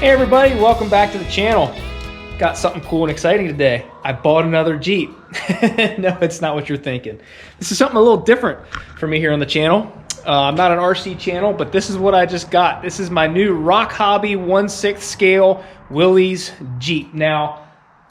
Hey everybody, welcome back to the channel. Got something cool and exciting today. I bought another Jeep. No, it's not what you're thinking. This is something a little different for me here on the channel. I'm not an RC channel, but this is what I just got. This is my new RocHobby 1/6 scale Willys Jeep. Now,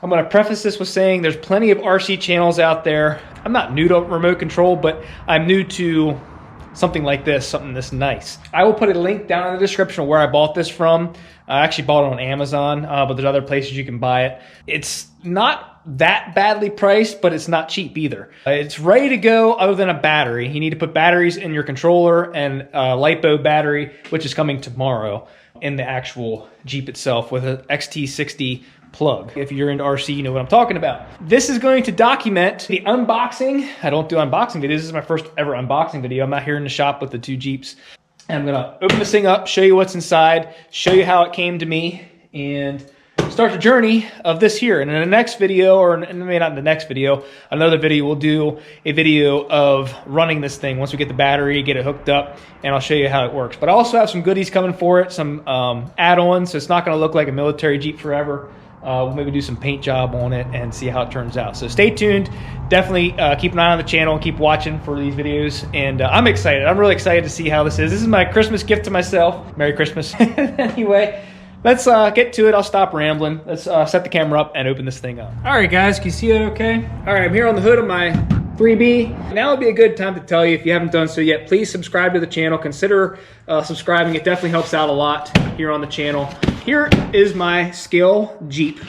I'm gonna preface this with saying there's plenty of RC channels out there. I'm not new to remote control, but I'm new to something like this, something this nice. I will put a link down in the description of where I bought this from. I actually bought it on Amazon, but there's other places you can buy it. It's not that badly priced, but it's not cheap either. It's ready to go other than a battery. You need to put batteries in your controller and a LiPo battery, which is coming tomorrow, in the actual Jeep itself with an XT60 plug. If you're into RC, you know what I'm talking about. This is going to document the unboxing. I don't do unboxing videos. This is my first ever unboxing video. I'm out here in the shop with the two Jeeps. And I'm gonna open this thing up, show you what's inside, show you how it came to me, and start the journey of this here. And in the next video, or maybe not in the next video, another video, we'll do a video of running this thing once we get the battery, get it hooked up, and I'll show you how it works. But I also have some goodies coming for it, some add-ons, so it's not gonna look like a military Jeep forever. We'll maybe do some paint job on it and see how it turns out. So stay tuned. Definitely keep an eye on the channel and keep watching for these videos. And I'm excited. I'm really excited to see how this is. This is my Christmas gift to myself. Merry Christmas. Anyway, let's get to it. I'll stop rambling. Let's set the camera up and open this thing up. All right, guys, can you see it okay? All right, I'm here on the hood of my 3B. Now would be a good time to tell you, if you haven't done so yet, please subscribe to the channel. Consider subscribing. It definitely helps out a lot here on the channel. Here is my scale Jeep.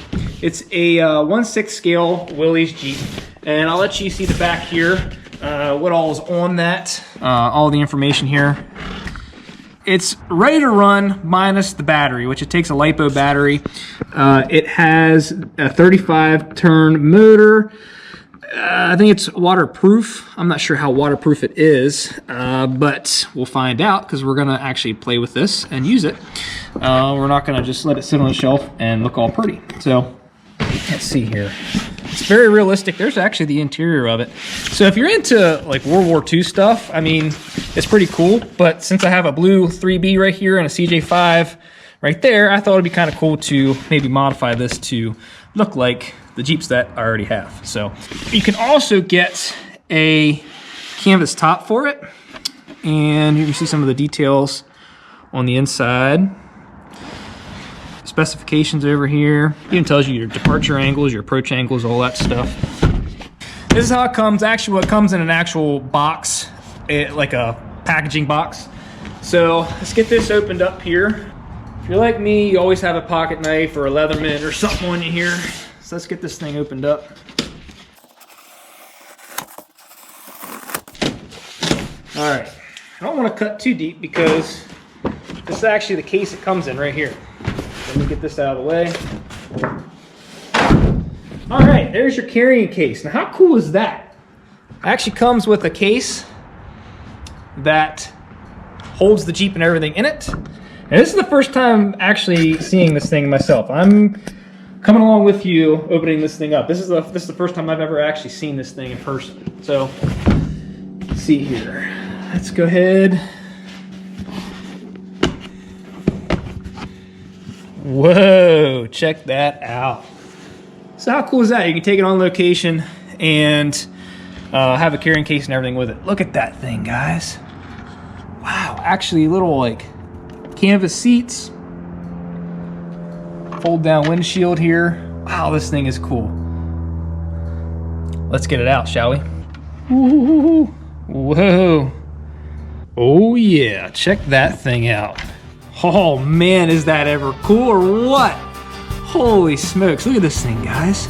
It's a 1/6 scale Willys Jeep. And I'll let you see the back here, what all is on that, all the information here. It's ready to run minus the battery, which it takes a LiPo battery. It has a 35 turn motor. I think it's waterproof. I'm not sure how waterproof it is, but we'll find out because we're gonna actually play with this and use it. We're not gonna just let it sit on the shelf and look all pretty. So let's see here. It's very realistic. There's actually the interior of it. So if you're into like World War II stuff, I mean, it's pretty cool. But since I have a blue 3B right here and a CJ5 right there, I thought it'd be kind of cool to maybe modify this to look like the Jeeps that I already have. So you can also get a canvas top for it. And you can see some of the details on the inside. Specifications over here. It even tells you your departure angles, your approach angles, all that stuff. This is how it comes. Actually, what comes in an actual box, like a packaging box. So let's get this opened up here. If you're like me, you always have a pocket knife or a Leatherman or something on you here. So let's get this thing opened up. All right, I don't want to cut too deep because this is actually the case it comes in right here. Let me get this out of the way. All right, there's your carrying case. Now, how cool is that? It actually comes with a case that holds the Jeep and everything in it. And this is the first time actually seeing this thing myself. I'm coming along with you opening this thing up. This is the first time I've ever actually seen this thing in person. So let's see here. Let's go ahead. Whoa, check that out. So how cool is that? You can take it on location and have a carrying case and everything with it. Look at that thing, guys. Wow, actually little like canvas seats. Fold down windshield here. Wow, this thing is cool. Let's get it out, shall we? Ooh, whoa. Oh yeah, check that thing out. Oh man, is that ever cool or what? Holy smokes, look at this thing, guys.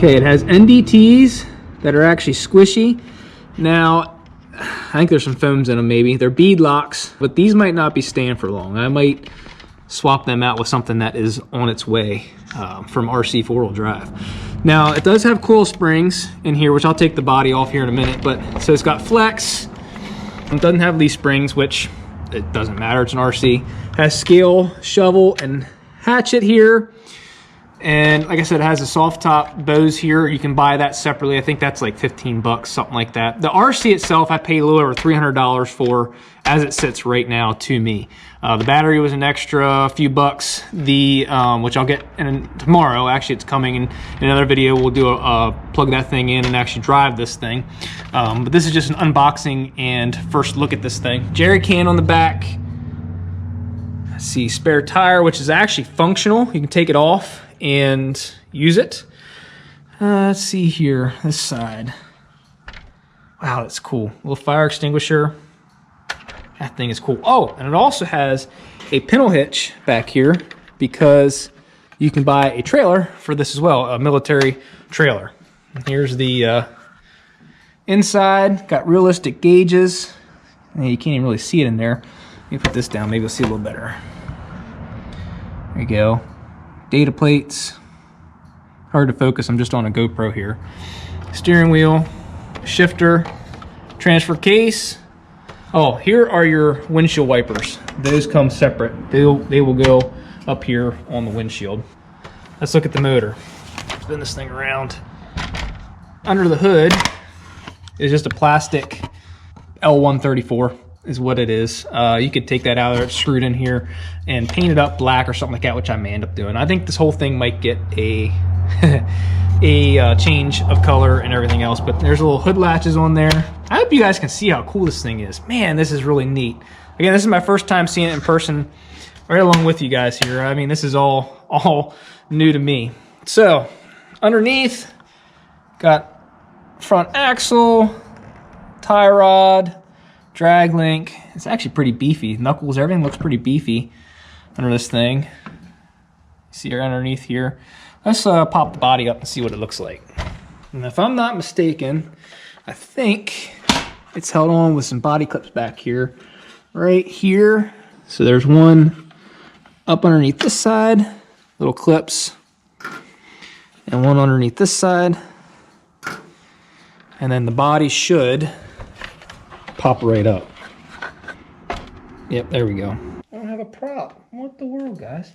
Okay, it has NDTs that are actually squishy. Now, I think there's some foams in them maybe. They're bead locks, but these might not be staying for long. I might swap them out with something that is on its way from RC four-wheel drive. Now, it does have coil springs in here, which I'll take the body off here in a minute, but so it's got flex. It doesn't have leaf springs, which it doesn't matter, it's an RC. Has scale, shovel, and hatchet here. And like I said, it has a soft top bows here. You can buy that separately. I think that's like 15 bucks, something like that. The RC itself, I paid a little over $300 for as it sits right now to me. The battery was an extra few bucks, which I'll get tomorrow. Actually, it's coming in another video. We'll do plug that thing in and actually drive this thing. But this is just an unboxing and first look at this thing. Jerry can on the back. Let's see, spare tire, which is actually functional. You can take it off and use it. Let's see here, this side. Wow, that's cool. Little fire extinguisher. That thing is cool. Oh, and it also has a pintle hitch back here because you can buy a trailer for this as well, a military trailer. And here's the inside, got realistic gauges. And you can't even really see it in there. Let me put this down, maybe you'll see a little better. There you go. Data plates. Hard to focus, I'm just on a GoPro here. Steering wheel, shifter, transfer case. Oh, here are your windshield wipers. Those come separate. They will go up here on the windshield. Let's look at the motor. Spin this thing around. Under the hood is just a plastic L134 is what it is. You could take that out of there, it's screwed in here, and paint it up black or something like that, which I may end up doing. I think this whole thing might get a change of color and everything else, but there's little hood latches on there. I hope you guys can see how cool this thing is. Man, this is really neat. Again, this is my first time seeing it in person, right along with you guys here. I mean, this is all new to me. So, underneath, got front axle, tie rod, drag link. It's actually pretty beefy. Knuckles, everything looks pretty beefy under this thing. See her underneath here. Let's pop the body up and see what it looks like. And if I'm not mistaken, I think it's held on with some body clips back here, right here. So there's one up underneath this side, little clips, and one underneath this side. And then the body should pop right up. Yep, there we go. I don't have a prop. What the world, guys?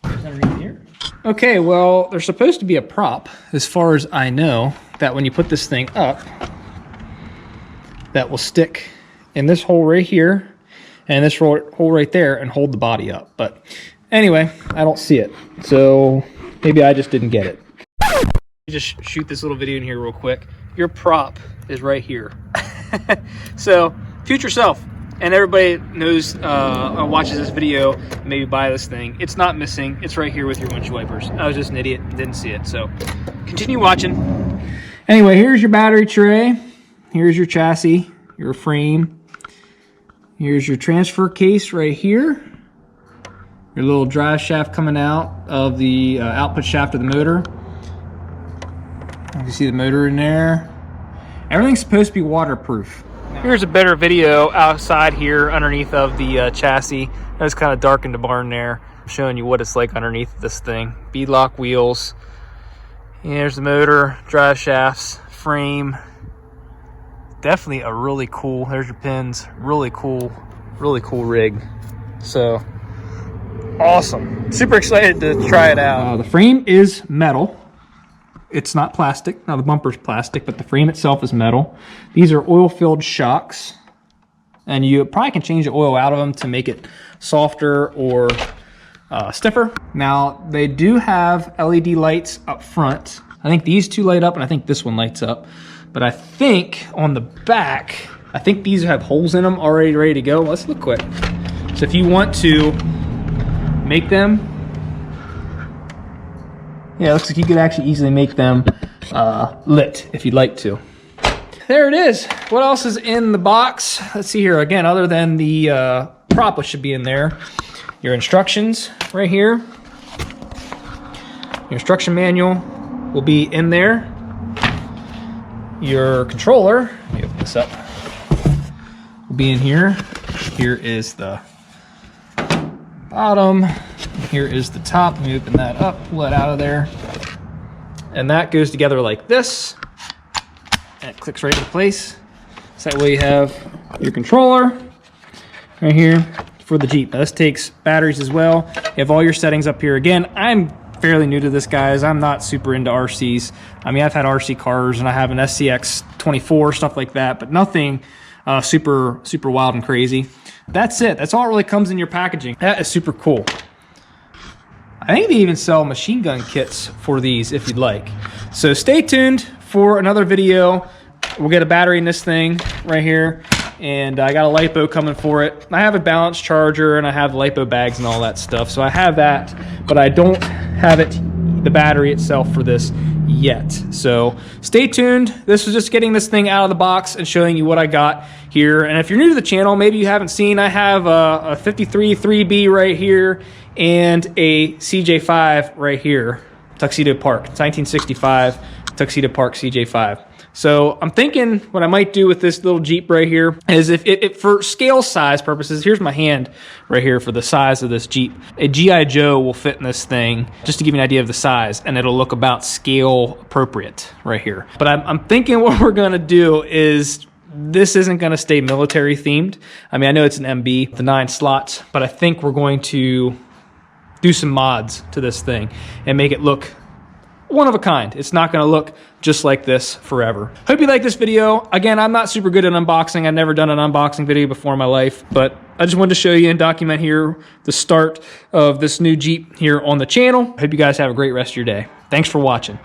There's underneath here. Okay, well, there's supposed to be a prop, as far as I know, that when you put this thing up, that will stick in this hole right here, and this hole right there, and hold the body up. But anyway, I don't see it, so maybe I just didn't get it. Let me just shoot this little video in here real quick. Your prop is right here. So, future self, and everybody knows or watches this video, maybe buy this thing. It's not missing. It's right here with your windshield wipers. I was just an idiot, didn't see it. So, continue watching. Anyway, here's your battery tray. Here's your chassis, your frame. Here's your transfer case right here. Your little drive shaft coming out of the output shaft of the motor. You can see the motor in there. Everything's supposed to be waterproof. Here's a better video outside here underneath of the chassis. It's kind of dark in the barn there. I'm showing you what it's like underneath this thing. Beadlock wheels. Here's the motor, drive shafts, frame. Definitely a really cool, there's your pins. Really cool rig. So, awesome. Super excited to try it out. The frame is metal. It's not plastic. Now the bumper's plastic, but the frame itself is metal. These are oil-filled shocks, and you probably can change the oil out of them to make it softer or stiffer. Now they do have LED lights up front. I think these two light up, and I think this one lights up. But I think on the back, I think these have holes in them already ready to go. Let's look quick. So if you want to make them, yeah, it looks like you could actually easily make them lit if you'd like to. There it is. What else is in the box? Let's see here. Again, other than the prop, which should be in there. Your instructions right here. Your instruction manual will be in there. Your controller, let me open this up. be in here. Here is the bottom. Here is the top. Let me open that up, pull it out of there. And that goes together like this. And it clicks right into place. So that way you have your controller right here for the Jeep. Now this takes batteries as well. You have all your settings up here. Again, I'm fairly new to this, guys. I'm not super into RCs. I mean, I've had RC cars and I have an SCX 24, stuff like that, but nothing super wild and crazy. That's it. That's all it really comes in your packaging. That is super cool. I think they even sell machine gun kits for these if you'd like. So stay tuned for another video. We'll get a battery in this thing right here, and I got a LiPo coming for it. I have a balance charger and I have LiPo bags and all that stuff. So I have that, but I don't have the battery itself for this yet. So stay tuned. This was just getting this thing out of the box and showing you what I got here. And if you're new to the channel, maybe you haven't seen, I have a 53 3B right here and a CJ5 right here, Tuxedo Park, 1965 Tuxedo Park CJ5. So I'm thinking what I might do with this little Jeep right here is if for scale size purposes, here's my hand right here for the size of this Jeep. A G.I. Joe will fit in this thing, just to give you an idea of the size, and it'll look about scale appropriate right here. But I'm thinking what we're gonna do is, this isn't gonna stay military themed. I mean, I know it's an MB, the 9 slots, but I think we're going to do some mods to this thing and make it look one of a kind. It's not gonna look just like this forever. Hope you like this video. Again, I'm not super good at unboxing. I've never done an unboxing video before in my life, but I just wanted to show you and document here the start of this new Jeep here on the channel. Hope you guys have a great rest of your day. Thanks for watching.